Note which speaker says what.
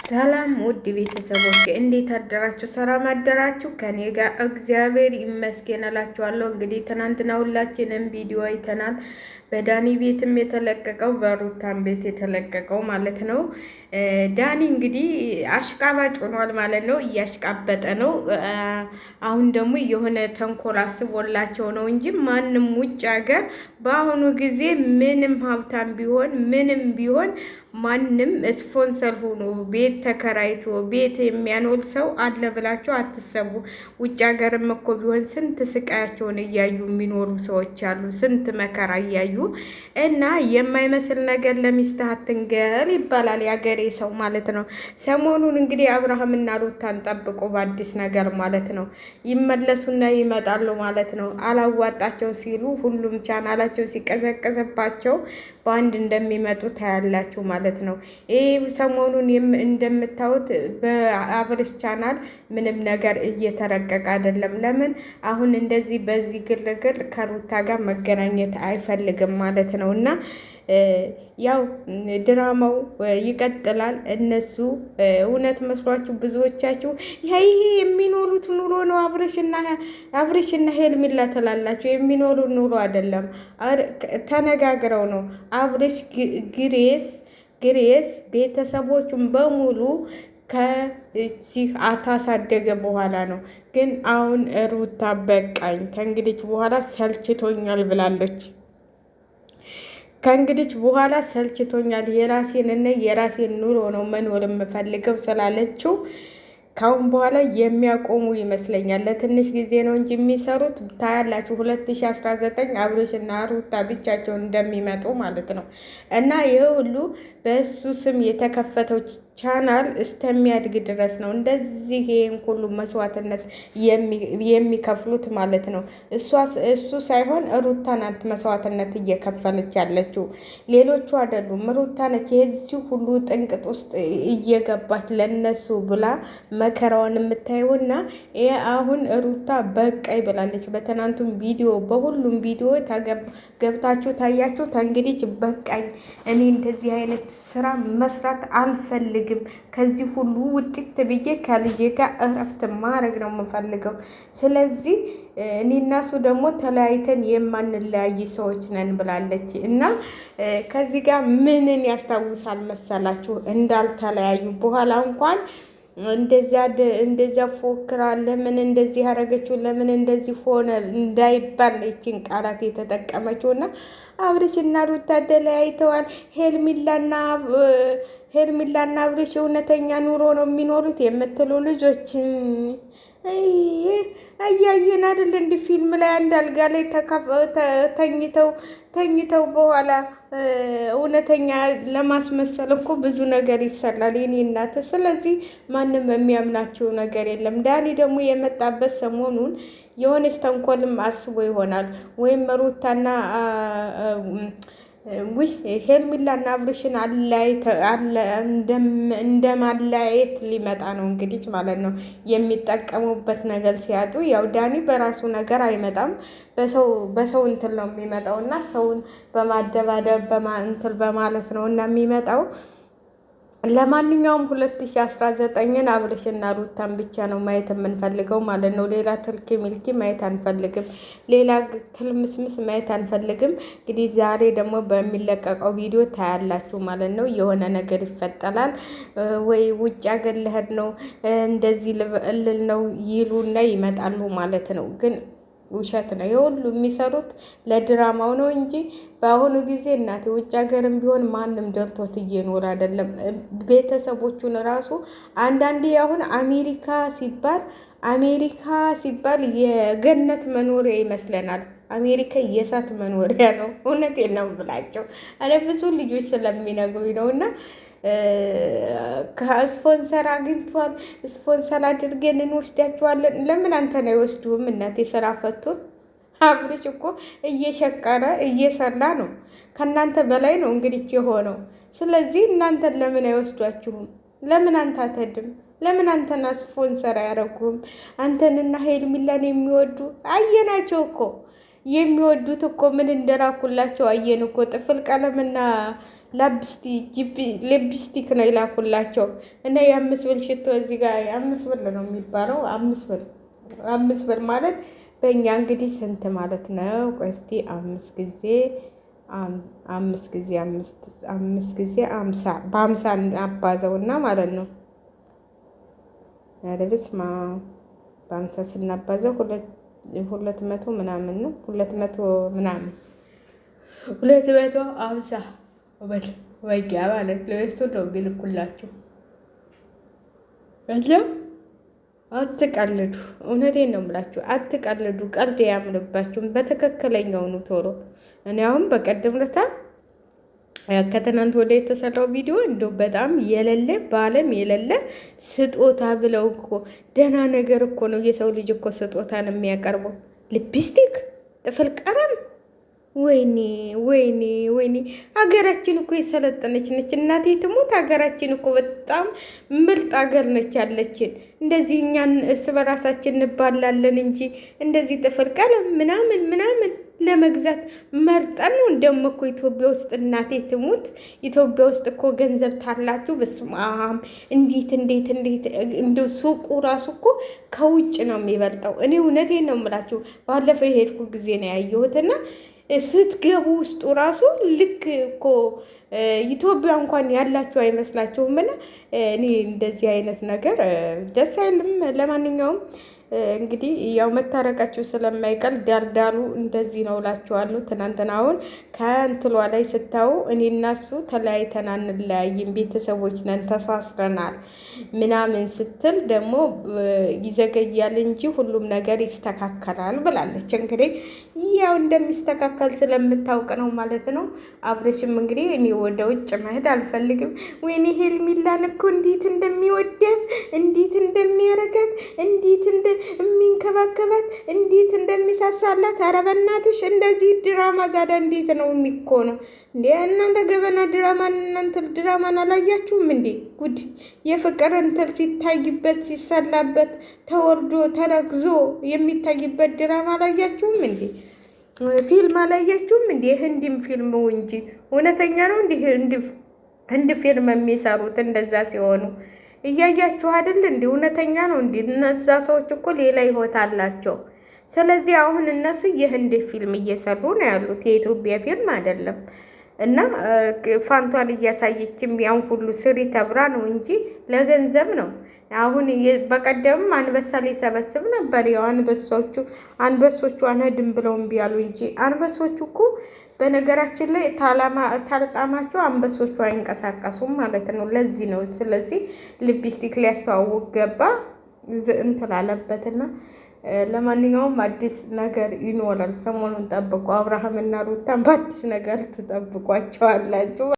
Speaker 1: ሰላም ውድ ቤተሰቦች እንዴት አደራችሁ? ሰላም አደራችሁ? ከኔ ጋር እግዚአብሔር ይመስገን እላችኋለሁ። እንግዲህ ትናንትና ሁላችንም ቪዲዮ አይተናል። በዳኒ ቤትም የተለቀቀው በሩታን ቤት የተለቀቀው ማለት ነው። ዳኒ እንግዲህ አሽቃባጭ ሆኗል ማለት ነው። እያሽቃበጠ ነው። አሁን ደግሞ የሆነ ተንኮል አስቦላቸው ነው እንጂ ማንም ውጭ ሀገር በአሁኑ ጊዜ ምንም ሀብታም ቢሆን ምንም ቢሆን ማንም ስፖንሰር ሆኖ ቤት ተከራይቶ ቤት የሚያኖር ሰው አለ ብላችሁ አትሰቡ። ውጭ ሀገርም እኮ ቢሆን ስንት ስቃያቸውን እያዩ የሚኖሩ ሰዎች አሉ፣ ስንት መከራ እያዩ እና የማይመስል ነገር ለሚስትህ አትንገር ይባላል የሀገሬ ሰው ማለት ነው። ሰሞኑን እንግዲህ አብርሃምና ሩታን ጠብቆ በአዲስ ነገር ማለት ነው ይመለሱና ይመጣሉ ማለት ነው። አላዋጣቸው ሲሉ ሁሉም ቻናላቸው ሲቀዘቀዘባቸው በአንድ እንደሚመጡ ታያላችሁ ማለት ነው። ይህ ሰሞኑን እንደምታዩት በአብርሽ ቻናል ምንም ነገር እየተረቀቀ አይደለም። ለምን አሁን እንደዚህ በዚህ ግርግር ከሩታ ጋር መገናኘት አይፈልግም ማለት ነው። እና ያው ድራማው ይቀጥላል። እነሱ እውነት መስሏችሁ ብዙዎቻችሁ ይሄ የሚኖሩት ኑሮ ነው አብርሽና ሄርሜላ ትላላችሁ። የሚኖሩ ኑሮ አይደለም፣ ተነጋግረው ነው። አብርሽ ግሬስ ቤተሰቦቹን በሙሉ ከዚህ አታሳደገ በኋላ ነው። ግን አሁን ሩታ በቃኝ ከእንግዲህ በኋላ ሰልችቶኛል ብላለች። ከእንግዲህ በኋላ ሰልችቶኛል፣ የራሴን ኑሮ ነው መኖር የምፈልገው ስላለችው ካሁን በኋላ የሚያቆሙ ይመስለኛል። ለትንሽ ጊዜ ነው እንጂ የሚሰሩት ታያላችሁ። 2019 አብርሽ እና ሩታ ብቻቸውን እንደሚመጡ ማለት ነው። እና ይህ ሁሉ በእሱ ስም የተከፈተው ቻናል እስከሚያድግ ድረስ ነው እንደዚህ ይህን ሁሉ መስዋዕትነት የሚከፍሉት ማለት ነው። እሱ ሳይሆን ሩታ ናት መስዋዕትነት እየከፈለች ያለችው፣ ሌሎቹ አይደሉም። ሩታ ነች የዚህ ሁሉ ጥንቅጥ ውስጥ እየገባች ለነሱ ብላ መከራውን የምታየውና ይህ አሁን ሩታ በቃይ ብላለች። በትናንቱም ቪዲዮ በሁሉም ቪዲዮ ገብታችሁ ታያችሁ። ተንግዲህ በቃኝ፣ እኔ እንደዚህ አይነት ስራ መስራት አልፈልግም፣ ከዚህ ሁሉ ውጤት ብዬ ከልጄ ጋር እረፍት ማድረግ ነው የምፈልገው። ስለዚህ እኔ እና እሱ ደግሞ ተለያይተን የማንለያይ ሰዎች ነን ብላለች። እና ከዚህ ጋር ምንን ያስታውሳል መሰላችሁ? እንዳልተለያዩ በኋላ እንኳን እንደዚያ ፎክራ ለምን እንደዚህ ያደረገችው ለምን እንደዚህ ሆነ እንዳይባል ይችን ቃላት የተጠቀመችው እና አብርሽና ሩታ ተለያይተዋል። ሄርሜላና አብርሽ እውነተኛ ኑሮ ነው የሚኖሩት የምትሉ ልጆች እያየን አይደል? እንዲህ ፊልም ላይ አንድ አልጋ ላይ ተኝተው በኋላ እውነተኛ ለማስመሰል እኮ ብዙ ነገር ይሰራል የኔ እናት። ስለዚህ ማንም የሚያምናቸው ነገር የለም። ዳኒ ደግሞ የመጣበት ሰሞኑን የሆነች ተንኮልም አስቦ ይሆናል ወይም ሩታና ሄርሜላና አብርሽን እንደማለያየት ሊመጣ ነው እንግዲህ ማለት ነው። የሚጠቀሙበት ነገር ሲያጡ ያው ዳኒ በራሱ ነገር አይመጣም፣ በሰው እንትን ነው የሚመጣው እና ሰውን በማደባደብ እንትን በማለት ነው እና የሚመጣው። ለማንኛውም 2019ን አብርሽና ሩታን ብቻ ነው ማየት የምንፈልገው ማለት ነው። ሌላ ትልኪ ሚልኪ ማየት አንፈልግም። ሌላ ትልምስምስ ማየት አንፈልግም። እንግዲህ ዛሬ ደግሞ በሚለቀቀው ቪዲዮ ታያላችሁ ማለት ነው። የሆነ ነገር ይፈጠራል ወይ ውጭ ሀገር ልሄድ ነው እንደዚህ ልል ነው ይሉና ይመጣሉ ማለት ነው። ግን ውሸት ነው። የሁሉ የሚሰሩት ለድራማው ነው እንጂ በአሁኑ ጊዜ እናቴ ውጭ ሀገርም ቢሆን ማንም ደልቶት እየኖረ አይደለም። ቤተሰቦቹን ራሱ አንዳንዴ አሁን አሜሪካ ሲባል የገነት መኖሪያ ይመስለናል። አሜሪካ የእሳት መኖሪያ ነው። እውነቴን ነው ብላቸው አረ ብዙ ልጆች ስለሚነግሩኝ ነው። እና ከስፖንሰር አግኝቷል፣ ስፖንሰር አድርገን እንወስዳቸዋለን። ለምን አንተን አይወስዱም? እናቴ ስራ ፈቱን። አብርሽ እኮ እየሸቀረ እየሰራ ነው፣ ከእናንተ በላይ ነው እንግዲህ የሆነው። ስለዚህ እናንተን ለምን አይወስዷችሁም? ለምን አንተ አትሄድም? ለምን አንተና ስፖንሰር አያረጉም? አንተንና ሄርሜላን የሚወዱ አየናቸው እኮ የሚወዱት እኮ ምን እንደራኩላቸው አየን እኮ። ጥፍል ቀለምና ሊፕስቲክ ነው ይላኩላቸው እና የ5 ብር ሽቶ እዚህ ጋር 5 ብር ነው የሚባለው። 5 ብር 5 ብር ማለት በእኛ እንግዲህ ስንት ማለት ነው? ቆይ እስኪ 5 ጊዜ 50 በ50 አባዘውና ማለት ነው። ኧረ በስመ አብ በ50 ስናባዘው 200 ምናምን ነው። 200 ምናምን 250 ወጊያ ማለት ነው። እሱን ነው የሚልኩላችሁ። አትቀልዱ። እውነቴን ነው የምላችሁ፣ አትቀልዱ። ቀልድ ያምርባችሁም። በትክክለኛው ነው ቶሎ። እኔ አሁን በቀደም ዕለት ከትናንት ወደ የተሰራው ቪዲዮ እንደው በጣም የሌለ በዓለም የሌለ ስጦታ ብለው እኮ ደህና ነገር እኮ ነው። የሰው ልጅ እኮ ስጦታን የሚያቀርበው ሊፕስቲክ፣ ጥፍር ቀለም። ወይኔ ወይኔ ወይኔ! ሀገራችን እኮ የሰለጠነች ነች። እናቴ ትሙት፣ ሀገራችን እኮ በጣም ምርጥ ሀገር ነች ያለችን። እንደዚህ እኛን እርስ በራሳችን እንባላለን እንጂ እንደዚህ ጥፍር ቀለም ምናምን ምናምን ለመግዛት መርጠን ነው። እንደውም እኮ ኢትዮጵያ ውስጥ እናቴ ትሙት፣ ኢትዮጵያ ውስጥ እኮ ገንዘብ ታላችሁ። በስመ አብ! እንዴት እንደ ሱቁ ራሱ እኮ ከውጭ ነው የሚበልጠው። እኔ እውነቴን ነው የምላችሁ። ባለፈው የሄድኩ ጊዜ ነው ያየሁትና ስትገቡ ውስጡ ራሱ ልክ እኮ ኢትዮጵያ እንኳን ያላችሁ አይመስላችሁም። እና እኔ እንደዚህ አይነት ነገር ደስ አይልም። ለማንኛውም እንግዲህ ያው መታረቃችሁ ስለማይቀር ዳርዳሩ እንደዚህ ነው እላችኋለሁ። ትናንትና አሁን ከእንትሏ ላይ ስታዩ እኔ እና እሱ ተለያይተን አንለያይም፣ ቤተሰቦች ነን፣ ተሳስረናል ምናምን ስትል ደግሞ ይዘገያል እንጂ ሁሉም ነገር ይስተካከላል ብላለች። እንግዲህ ያው እንደሚስተካከል ስለምታውቅ ነው ማለት ነው። አብረሽም እንግዲህ እኔ ወደ ውጭ መሄድ አልፈልግም። ወይኔ ሄርሜላን እኮ እንዴት እንደሚወዳት እንዴት እንደሚያረጋት እንዴት የሚንከባከባት እንዴት እንደሚሳሳላት። ኧረ በእናትሽ እንደዚህ ድራማ ዛዳ እንዴት ነው የሚኮነው እንዴ? እናንተ ገበና ድራማን አላያችሁም እንዴ? ጉድ! የፍቅር እንትን ሲታይበት ሲሰላበት ተወርዶ ተረግዞ የሚታይበት ድራማ አላያችሁም እንዴ? ፊልም አላያችሁም እንዴ? ህንድም ፊልም እንጂ እውነተኛ ነው እንዲህ ህንድ ፊልም የሚሰሩት እንደዛ ሲሆኑ እያያችሁ አይደል? እንዲ እውነተኛ ነው እንዲ። እነዛ ሰዎች እኮ ሌላ ህይወት አላቸው። ስለዚህ አሁን እነሱ የህንድ ፊልም እየሰሩ ነው ያሉት፣ የኢትዮጵያ ፊልም አይደለም። እና ፋንቷን እያሳየችም ያን ሁሉ ስሪ ተብራ ነው እንጂ ለገንዘብ ነው። አሁን በቀደም አንበሳ ሊሰበስብ ነበር። ያው አንበሶቹ አነድም ብለው እምቢ አሉ እንጂ አንበሶቹ እኮ በነገራችን ላይ ታልጣማቸው አንበሶቹ አይንቀሳቀሱም ማለት ነው። ለዚህ ነው። ስለዚህ ሊፕስቲክ ሊያስተዋውቅ ገባ እንትን አለበትና ለማንኛውም አዲስ ነገር ይኖራል። ሰሞኑን ጠብቁ። አብርሃምና ሩታን በአዲስ ነገር ትጠብቋቸዋላችሁ።